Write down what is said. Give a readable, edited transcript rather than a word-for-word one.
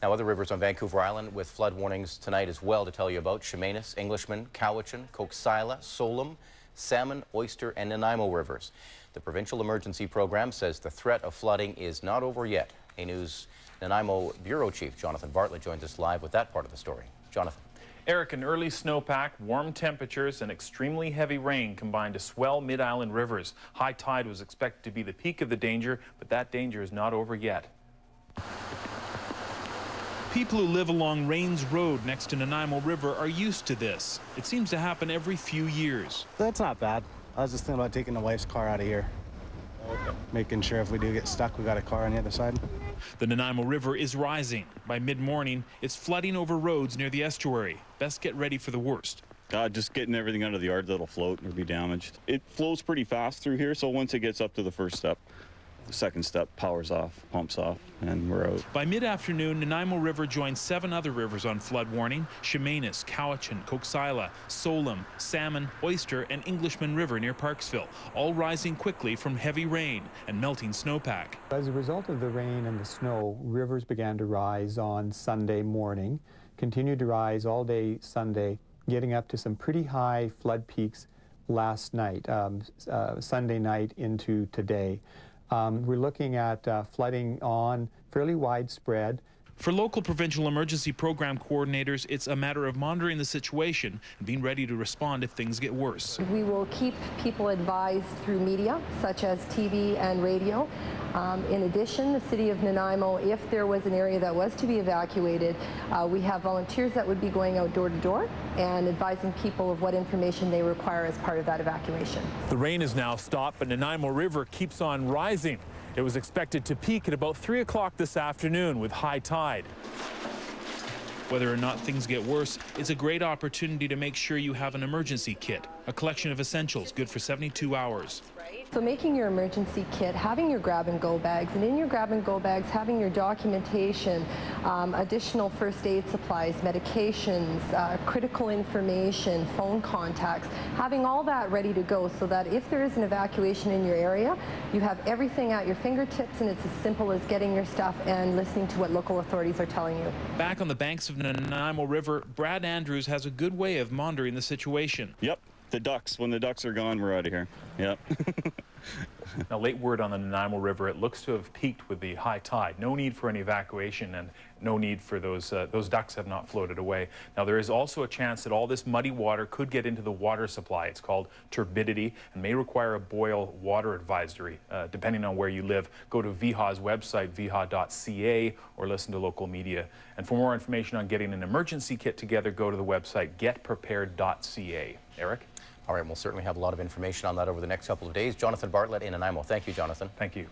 Now, other rivers on Vancouver Island with flood warnings tonight as well to tell you about: Chemainus, Englishman, Cowichan, Coquesila, Solum, Salmon, Oyster, and Nanaimo rivers. The provincial emergency program says the threat of flooding is not over yet. A News Nanaimo Bureau Chief Jonathan Bartlett joins us live with that part of the story. Jonathan. Eric, an early snowpack, warm temperatures, and extremely heavy rain combined to swell mid-island rivers. High tide was expected to be the peak of the danger, but that danger is not over yet. People who live along Rains Road next to Nanaimo River are used to this. It seems to happen every few years. That's not bad. I was just thinking about taking the wife's car out of here. Okay. Making sure if we do get stuck, we got a car on the other side. The Nanaimo River is rising. By mid-morning, it's flooding over roads near the estuary. Best get ready for the worst. Just getting everything out of the yard that'll float or be damaged. It flows pretty fast through here, so once it gets up to the first step, the second step powers off, pumps off, and we're out. By mid-afternoon, Nanaimo River joins 7 other rivers on flood warning: Chemainus, Cowichan, Coquesila, Solum, Salmon, Oyster, and Englishman River near Parksville, all rising quickly from heavy rain and melting snowpack. As a result of the rain and the snow, rivers began to rise on Sunday morning, continued to rise all day Sunday, getting up to some pretty high flood peaks last night, Sunday night into today. We're looking at flooding on fairly widespread. For local provincial emergency program coordinators, it's a matter of monitoring the situation and being ready to respond if things get worse. We will keep people advised through media, such as TV and radio. In addition, the City of Nanaimo, if there was an area that was to be evacuated, we have volunteers that would be going out door to door and advising people of what information they require as part of that evacuation. The rain is now stopped, but Nanaimo River keeps on rising. It was expected to peak at about 3 o'clock this afternoon with high tide. Whether or not things get worse, it's a great opportunity to make sure you have an emergency kit, a collection of essentials good for 72 hours. So making your emergency kit, having your grab-and-go bags, and in your grab-and-go bags having your documentation, additional first aid supplies, medications, critical information, phone contacts, having all that ready to go so that if there is an evacuation in your area, you have everything at your fingertips, and it's as simple as getting your stuff and listening to what local authorities are telling you. Back on the banks of the Nanaimo River, Brad Andrews has a good way of monitoring the situation. Yep. The ducks. When the ducks are gone, we're out of here. Yep. Now, late word on the Nanaimo River. It looks to have peaked with the high tide. No need for any evacuation, and no need for those ducks have not floated away. Now, there is also a chance that all this muddy water could get into the water supply. It's called turbidity and may require a boil water advisory. Depending on where you live, go to VHA's website, vha.ca, or listen to local media. And for more information on getting an emergency kit together, go to the website getprepared.ca. Eric? All right, we'll certainly have a lot of information on that over the next couple of days. Jonathan Bartlett in Nanaimo. Thank you, Jonathan. Thank you.